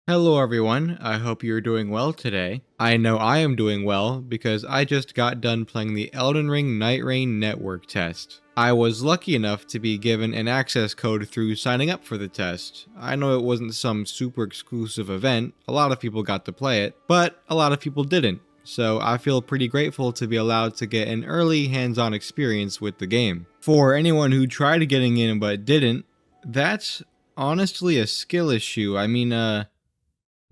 Hello everyone, I hope you're doing well today. I know I am doing well because I just got done playing the Elden Ring Nightreign network test. I was lucky enough to be given an access code through signing up for the test. I know it wasn't some super exclusive event, a lot of people got to play it, but a lot of people didn't. So I feel pretty grateful to be allowed to get an early hands-on experience with the game. For anyone who tried getting in but didn't, that's honestly a skill issue.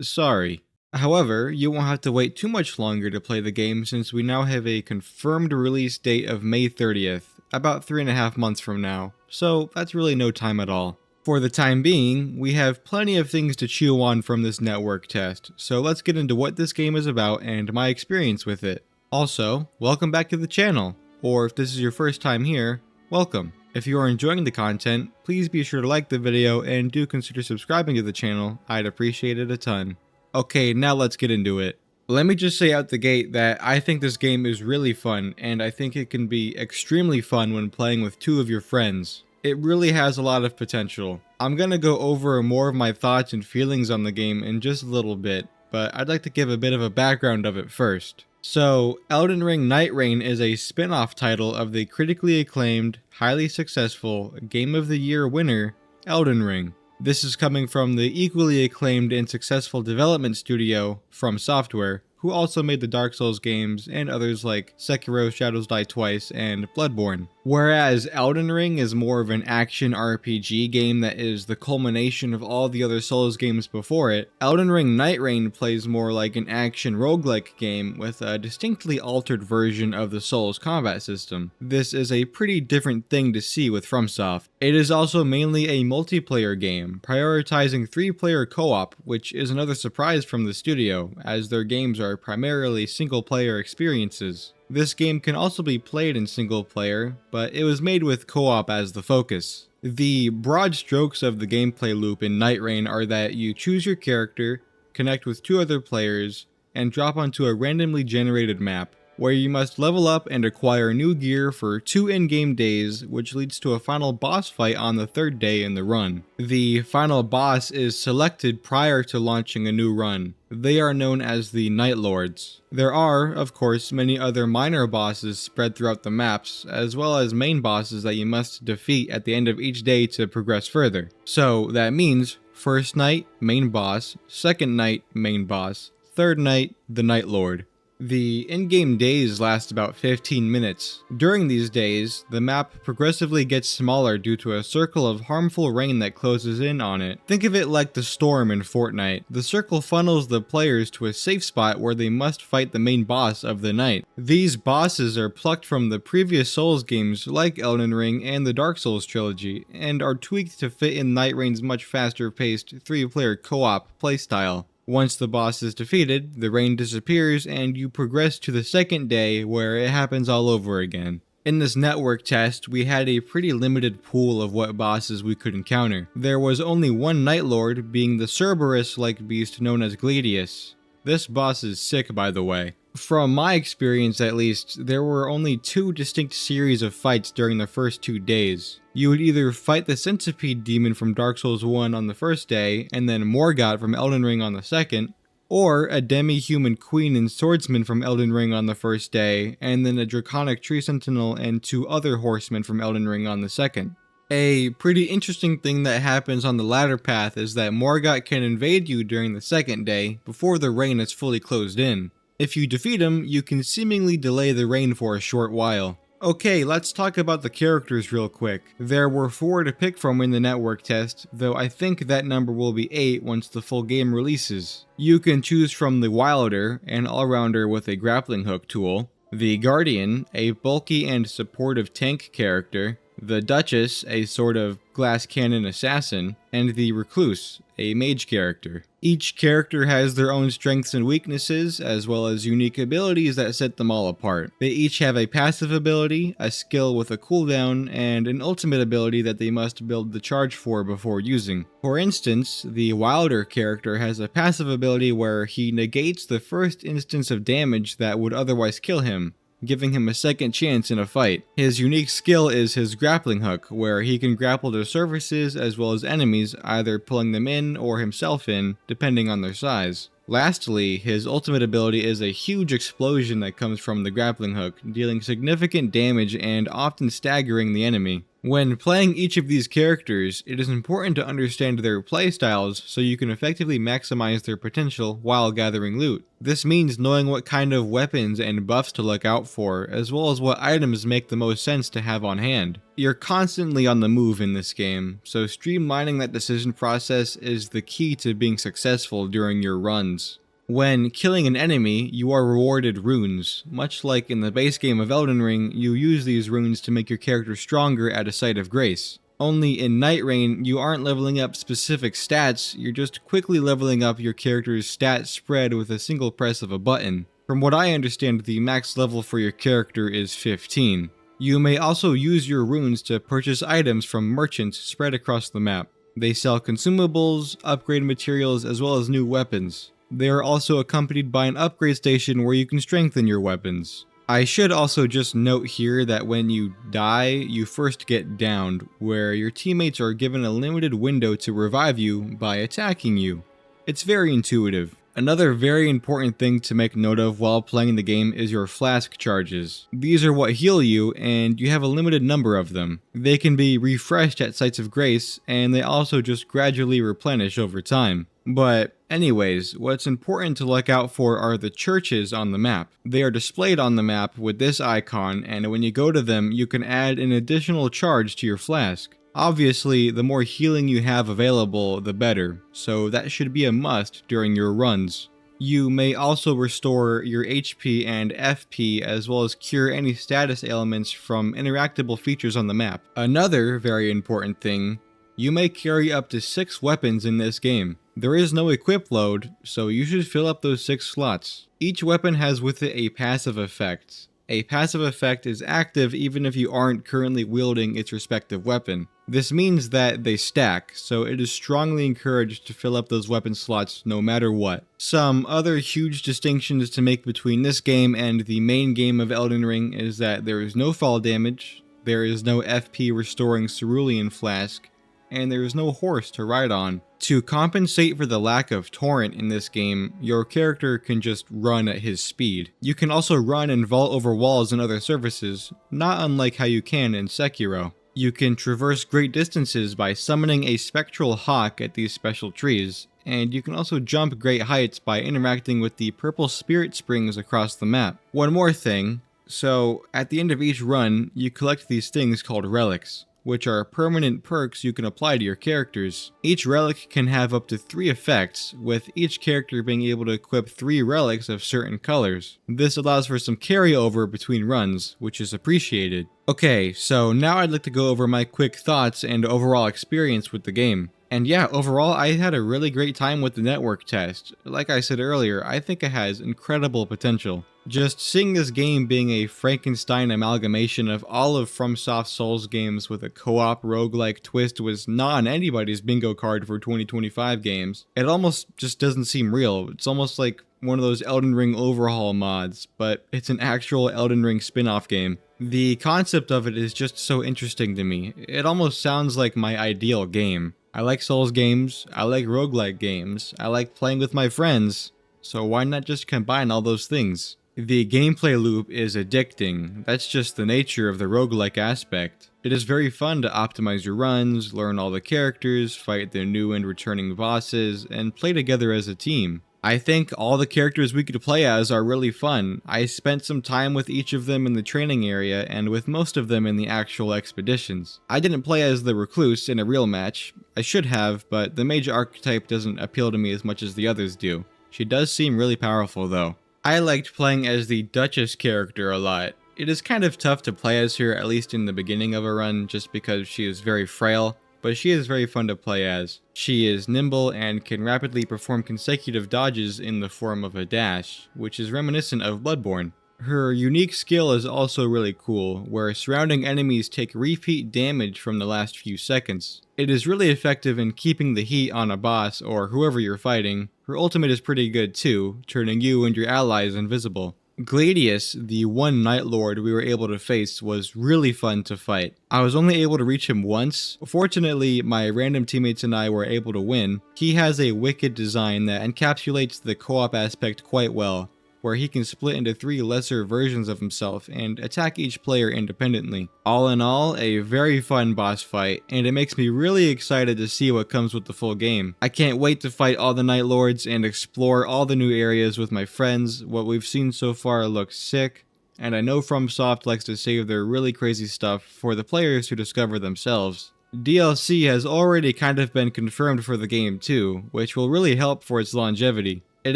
Sorry. However, you won't have to wait too much longer to play the game since we now have a confirmed release date of May 30th, about 3.5 months from now, so that's really no time at all. For the time being, we have plenty of things to chew on from this network test, so let's get into what this game is about and my experience with it. Also, welcome back to the channel, or if this is your first time here, welcome. If you are enjoying the content, please be sure to like the video and do consider subscribing to the channel, I'd appreciate it a ton. Okay, now let's get into it. Let me just say out the gate that I think this game is really fun, and I think it can be extremely fun when playing with two of your friends. It really has a lot of potential. I'm gonna go over more of my thoughts and feelings on the game in just a little bit, but I'd like to give a bit of a background of it first. So, Elden Ring Nightreign is a spin-off title of the critically acclaimed, highly successful, Game of the Year winner, Elden Ring. This is coming from the equally acclaimed and successful development studio, FromSoftware, who also made the Dark Souls games and others like Sekiro Shadows Die Twice and Bloodborne. Whereas Elden Ring is more of an action RPG game that is the culmination of all the other Souls games before it, Elden Ring Nightreign plays more like an action roguelike game with a distinctly altered version of the Souls combat system. This is a pretty different thing to see with FromSoft. It is also mainly a multiplayer game, prioritizing 3-player co-op, which is another surprise from the studio, as their games are primarily single-player experiences. This game can also be played in single-player, but it was made with co-op as the focus. The broad strokes of the gameplay loop in Nightreign are that you choose your character, connect with 2 other players, and drop onto a randomly generated map, where you must level up and acquire new gear for 2 in-game days, which leads to a final boss fight on the 3rd day in the run. The final boss is selected prior to launching a new run. They are known as the Night Lords. There are, of course, many other minor bosses spread throughout the maps, as well as main bosses that you must defeat at the end of each day to progress further. So that means, first night, main boss, second night, main boss, third night, the Night Lord. The in-game days last about 15 minutes. During these days, the map progressively gets smaller due to a circle of harmful rain that closes in on it. Think of it like the storm in Fortnite. The circle funnels the players to a safe spot where they must fight the main boss of the night. These bosses are plucked from the previous Souls games like Elden Ring and the Dark Souls trilogy, and are tweaked to fit in Nightrein's much faster-paced 3-player co-op playstyle. Once the boss is defeated, the rain disappears and you progress to the 2nd day where it happens all over again. In this network test, we had a pretty limited pool of what bosses we could encounter. There was only one Night Lord, being the Cerberus-like beast known as Gladius. This boss is sick, by the way. From my experience at least, there were only 2 distinct series of fights during the first 2 days. You would either fight the Centipede Demon from Dark Souls 1 on the first day, and then Morgott from Elden Ring on the second, or a demi-human queen and swordsman from Elden Ring on the first day, and then a draconic tree sentinel and 2 other horsemen from Elden Ring on the second. A pretty interesting thing that happens on the latter path is that Morgott can invade you during the 2nd day, before the rain is fully closed in. If you defeat him, you can seemingly delay the rain for a short while. Okay, let's talk about the characters real quick. There were 4 to pick from in the network test, though I think that number will be 8 once the full game releases. You can choose from the Wilder, an all-rounder with a grappling hook tool, the Guardian, a bulky and supportive tank character, the Duchess, a sort of glass cannon assassin, and the Recluse, a mage character. Each character has their own strengths and weaknesses, as well as unique abilities that set them all apart. They each have a passive ability, a skill with a cooldown, and an ultimate ability that they must build the charge for before using. For instance, the Wilder character has a passive ability where he negates the first instance of damage that would otherwise kill him. giving him a second chance in a fight. His unique skill is his grappling hook, where he can grapple to surfaces as well as enemies, either pulling them in or himself in, depending on their size. Lastly, his ultimate ability is a huge explosion that comes from the grappling hook, dealing significant damage and often staggering the enemy. When playing each of these characters, it is important to understand their playstyles so you can effectively maximize their potential while gathering loot. This means knowing what kind of weapons and buffs to look out for, as well as what items make the most sense to have on hand. You're constantly on the move in this game, so streamlining that decision process is the key to being successful during your runs. When killing an enemy, you are rewarded runes. Much like in the base game of Elden Ring, you use these runes to make your character stronger at a site of grace. Only in Nightreign, you aren't leveling up specific stats, you're just quickly leveling up your character's stat spread with a single press of a button. From what I understand, the max level for your character is 15. You may also use your runes to purchase items from merchants spread across the map. They sell consumables, upgrade materials, as well as new weapons. They are also accompanied by an upgrade station where you can strengthen your weapons. I should also just note here that when you die, you first get downed, where your teammates are given a limited window to revive you by attacking you. It's very intuitive. Another very important thing to make note of while playing the game is your flask charges. These are what heal you, and you have a limited number of them. They can be refreshed at sites of grace, and they also just gradually replenish over time. But anyways, what's important to look out for are the churches on the map. They are displayed on the map with this icon, and when you go to them, you can add an additional charge to your flask. Obviously, the more healing you have available, the better, so that should be a must during your runs. You may also restore your HP and FP as well as cure any status ailments from interactable features on the map. Another very important thing, you may carry up to 6 weapons in this game. There is no equip load, so you should fill up those 6 slots. Each weapon has with it a passive effect. A passive effect is active even if you aren't currently wielding its respective weapon. This means that they stack, so it is strongly encouraged to fill up those weapon slots no matter what. Some other huge distinctions to make between this game and the main game of Elden Ring is that there is no fall damage, there is no FP restoring cerulean flask, and there is no horse to ride on. To compensate for the lack of torrent in this game, your character can just run at his speed. You can also run and vault over walls and other surfaces, not unlike how you can in Sekiro. You can traverse great distances by summoning a spectral hawk at these special trees, and you can also jump great heights by interacting with the purple spirit springs across the map. One more thing, so at the end of each run, you collect these things called relics, which are permanent perks you can apply to your characters. Each relic can have up to 3 effects, with each character being able to equip 3 relics of certain colors. This allows for some carryover between runs, which is appreciated. Okay, so now I'd like to go over my quick thoughts and overall experience with the game. And yeah, overall, I had a really great time with the network test. Like I said earlier, I think it has incredible potential. Just seeing this game being a Frankenstein amalgamation of all of FromSoft Souls games with a co-op roguelike twist was not on anybody's bingo card for 2025 games. It almost just doesn't seem real. It's almost like one of those Elden Ring overhaul mods, but it's an actual Elden Ring spin-off game. The concept of it is just so interesting to me. It almost sounds like my ideal game. I like Souls games, I like roguelike games, I like playing with my friends, so why not just combine all those things? The gameplay loop is addicting. That's just the nature of the roguelike aspect. It is very fun to optimize your runs, learn all the characters, fight the new and returning bosses, and play together as a team. I think all the characters we could play as are really fun. I spent some time with each of them in the training area and with most of them in the actual expeditions. I didn't play as the recluse in a real match. I should have, but the mage archetype doesn't appeal to me as much as the others do. She does seem really powerful though. I liked playing as the Duchess character a lot. It is kind of tough to play as her, at least in the beginning of a run, just because she is very frail, but she is very fun to play as. She is nimble and can rapidly perform consecutive dodges in the form of a dash, which is reminiscent of Bloodborne. Her unique skill is also really cool, where surrounding enemies take repeat damage from the last few seconds. It is really effective in keeping the heat on a boss or whoever you're fighting. Her ultimate is pretty good too, turning you and your allies invisible. Gladius, the one Night Lord we were able to face, was really fun to fight. I was only able to reach him once. Fortunately, my random teammates and I were able to win. He has a wicked design that encapsulates the co-op aspect quite well, where he can split into 3 lesser versions of himself and attack each player independently. All in all, a very fun boss fight, and it makes me really excited to see what comes with the full game. I can't wait to fight all the Night Lords and explore all the new areas with my friends. What we've seen so far looks sick, and I know FromSoft likes to save their really crazy stuff for the players who discover themselves. DLC has already kind of been confirmed for the game too, which will really help for its longevity. It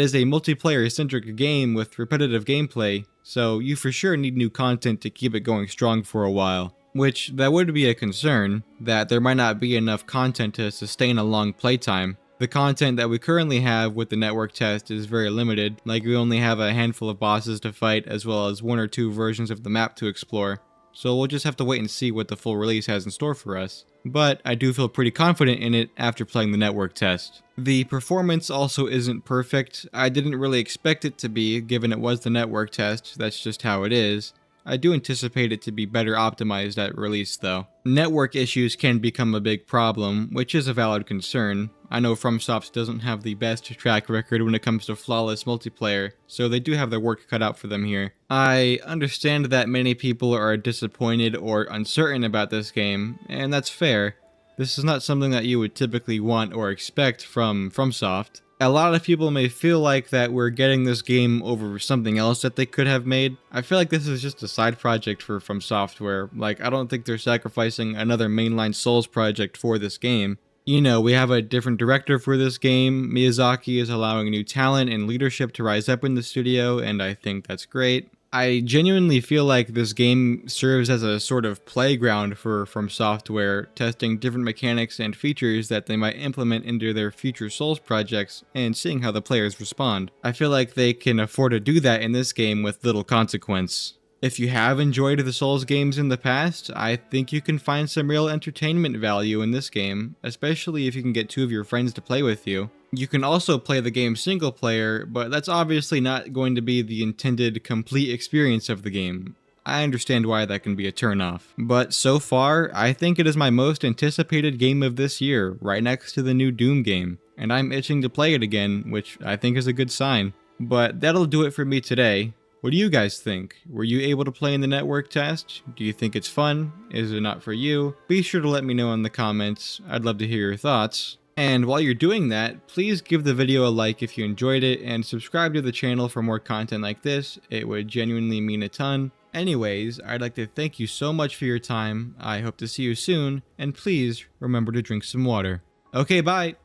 is a multiplayer-centric game with repetitive gameplay, so you for sure need new content to keep it going strong for a while. Which, that would be a concern, that there might not be enough content to sustain a long playtime. The content that we currently have with the network test is very limited, like we only have a handful of bosses to fight as well as 1 or 2 versions of the map to explore. So we'll just have to wait and see what the full release has in store for us. But I do feel pretty confident in it after playing the network test. The performance also isn't perfect. I didn't really expect it to be, given it was the network test. That's just how it is. I do anticipate it to be better optimized at release though. Network issues can become a big problem, which is a valid concern. I know FromSoft doesn't have the best track record when it comes to flawless multiplayer, so they do have their work cut out for them here. I understand that many people are disappointed or uncertain about this game, and that's fair. This is not something that you would typically want or expect from FromSoft. A lot of people may feel like that we're getting this game over something else that they could have made. I feel like this is just a side project for FromSoftware. Like, I don't think they're sacrificing another mainline Souls project for this game. You know, we have a different director for this game. Miyazaki is allowing new talent and leadership to rise up in the studio, and I think that's great. I genuinely feel like this game serves as a sort of playground for FromSoftware, testing different mechanics and features that they might implement into their future Souls projects and seeing how the players respond. I feel like they can afford to do that in this game with little consequence. If you have enjoyed the Souls games in the past, I think you can find some real entertainment value in this game, especially if you can get 2 of your friends to play with you. You can also play the game single player, but that's obviously not going to be the intended complete experience of the game. I understand why that can be a turnoff. But so far, I think it is my most anticipated game of this year, right next to the new Doom game, and I'm itching to play it again, which I think is a good sign. But that'll do it for me today. What do you guys think? Were you able to play in the network test? Do you think it's fun? Is it not for you? Be sure to let me know in the comments. I'd love to hear your thoughts. And while you're doing that, please give the video a like if you enjoyed it and subscribe to the channel for more content like this. It would genuinely mean a ton. Anyways, I'd like to thank you so much for your time. I hope to see you soon, and please remember to drink some water. Okay, bye!